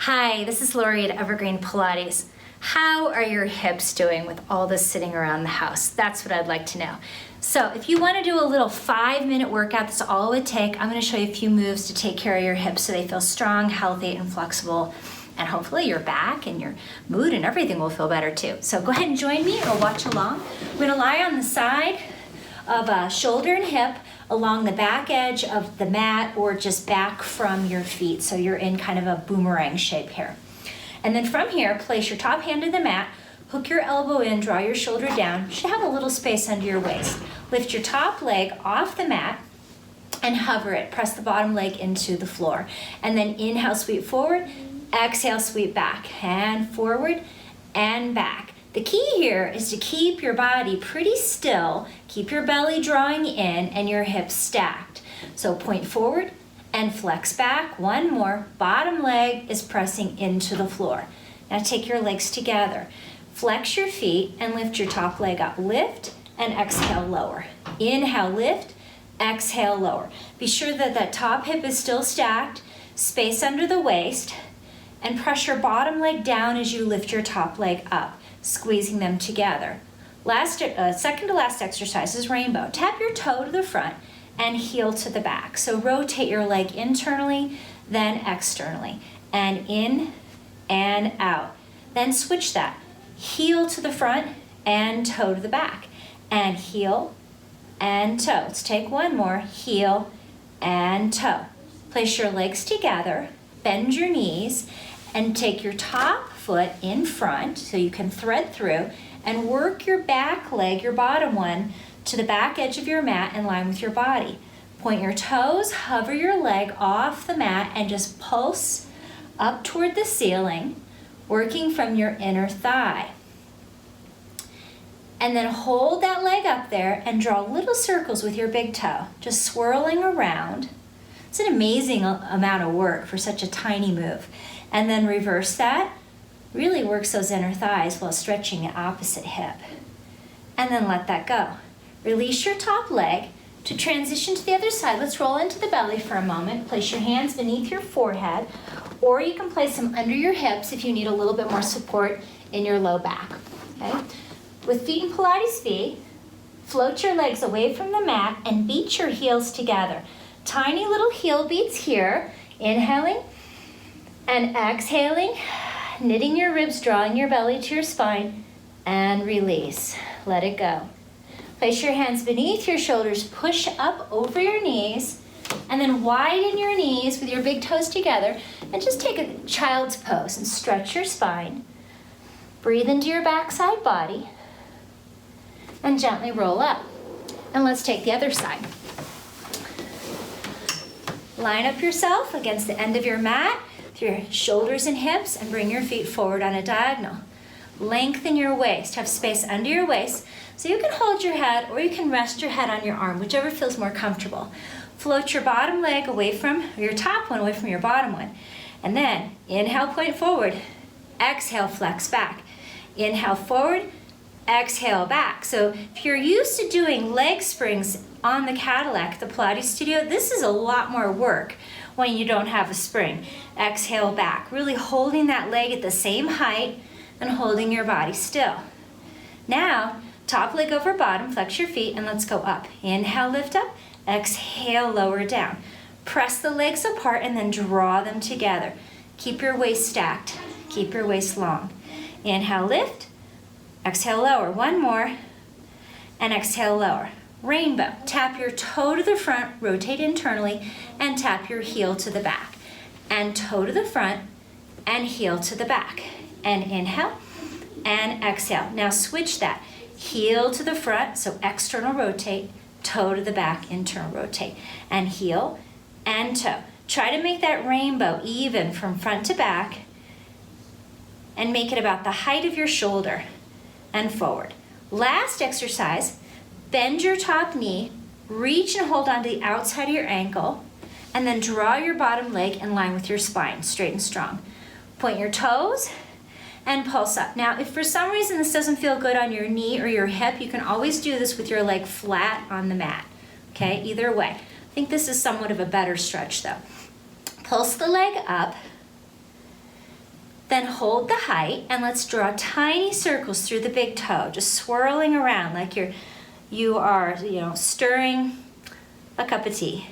Hi, this is Lauri at Evergreen Pilates. How are your hips doing with all this sitting around the house? That's what I'd like to know. So if you want to do a little 5-minute workout, that's all it would take. I'm going to show you a few moves to take care of your hips so they feel strong, healthy, and flexible. And hopefully your back and your mood and everything will feel better too. So go ahead and join me or watch along. We're going to lie on the side of shoulder and hip along the back edge of the mat or just back from your feet. So you're in kind of a boomerang shape here. And then from here, place your top hand to the mat, hook your elbow in, draw your shoulder down. You should have a little space under your waist. Lift your top leg off the mat and hover it. Press the bottom leg into the floor. And then inhale, sweep forward, exhale, sweep back, and forward and back. The key here is to keep your body pretty still, keep your belly drawing in and your hips stacked. So point forward and flex back. One more. Bottom leg is pressing into the floor. Now take your legs together. Flex your feet and lift your top leg up. Lift and exhale, lower. Inhale, lift, exhale, lower. Be sure that that top hip is still stacked, space under the waist, and press your bottom leg down as you lift your top leg up, squeezing them together. Second to last exercise is rainbow. Tap your toe to the front and heel to the back. So rotate your leg internally, then externally, and in and out. Then switch that. Heel to the front and toe to the back, and heel and toe. Let's take one more. Heel and toe. Place your legs together, bend your knees, and take your top foot in front so you can thread through and work your back leg, your bottom one, to the back edge of your mat in line with your body. Point your toes, hover your leg off the mat, and just pulse up toward the ceiling, working from your inner thigh. And then hold that leg up there and draw little circles with your big toe, just swirling around. It's an amazing amount of work for such a tiny move. And then reverse that. Really works those inner thighs while stretching the opposite hip. And then let that go. Release your top leg to transition to the other side. Let's roll into the belly for a moment. Place your hands beneath your forehead, or you can place them under your hips if you need a little bit more support in your low back. Okay? With feet in Pilates feet, float your legs away from the mat and beat your heels together. Tiny little heel beats here. Inhaling and exhaling, knitting your ribs, drawing your belly to your spine, and release. Let it go. Place your hands beneath your shoulders, push up over your knees, and then widen your knees with your big toes together, and just take a child's pose and stretch your spine. Breathe into your backside body, and gently roll up. And let's take the other side. Line up yourself against the end of your mat, your shoulders and hips, and bring your feet forward on a diagonal. Lengthen your waist. Have space under your waist so you can hold your head or you can rest your head on your arm, whichever feels more comfortable. Float your bottom leg away from, or your top one away from your bottom one. And then inhale, point forward. Exhale, flex back. Inhale, forward. Exhale, back. So if you're used to doing leg springs on the Cadillac, the Pilates studio, this is a lot more work when you don't have a spring. Exhale, back. Really holding that leg at the same height and holding your body still. Now, top leg over bottom, flex your feet, and let's go up. Inhale, lift up. Exhale, lower down. Press the legs apart and then draw them together. Keep your waist stacked. Keep your waist long. Inhale, lift. Exhale, lower. One more. And exhale, lower. Rainbow. Tap your toe to the front, rotate internally, and tap your heel to the back. And toe to the front, and heel to the back. And inhale, and exhale. Now switch that. Heel to the front, so external rotate, toe to the back, internal rotate. And heel and toe. Try to make that rainbow even from front to back, and make it about the height of your shoulder and forward. Last exercise, bend your top knee, reach and hold onto the outside of your ankle, and then draw your bottom leg in line with your spine, straight and strong. Point your toes and pulse up. Now, if for some reason this doesn't feel good on your knee or your hip, you can always do this with your leg flat on the mat. Okay, either way. I think this is somewhat of a better stretch though. Pulse the leg up Then hold the height and let's draw tiny circles through the big toe, just swirling around like you are stirring a cup of tea.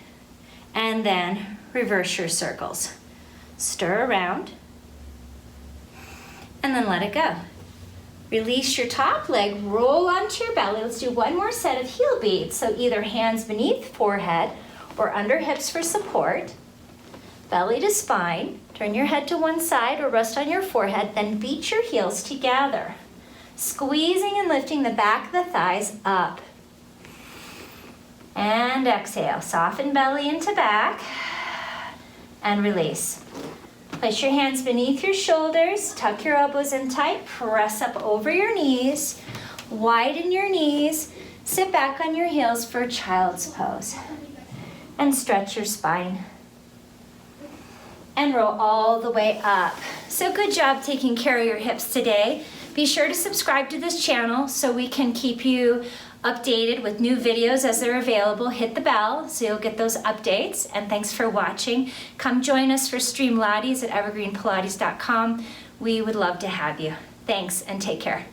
And then reverse your circles. Stir around and then let it go. Release your top leg, roll onto your belly. Let's do one more set of heel beats. So either hands beneath forehead or under hips for support. Belly to spine. Turn your head to one side or rest on your forehead, then beat your heels together. Squeezing and lifting the back of the thighs up. And exhale. Soften belly into back and release. Place your hands beneath your shoulders, tuck your elbows in tight, press up over your knees, widen your knees, sit back on your heels for child's pose. And stretch your spine. And roll all the way up. So good job taking care of your hips today. Be sure to subscribe to this channel so we can keep you updated with new videos as they're available. Hit the bell so you'll get those updates. And thanks for watching. Come join us for Stream Pilates at evergreenpilates.com. We would love to have you. Thanks and take care.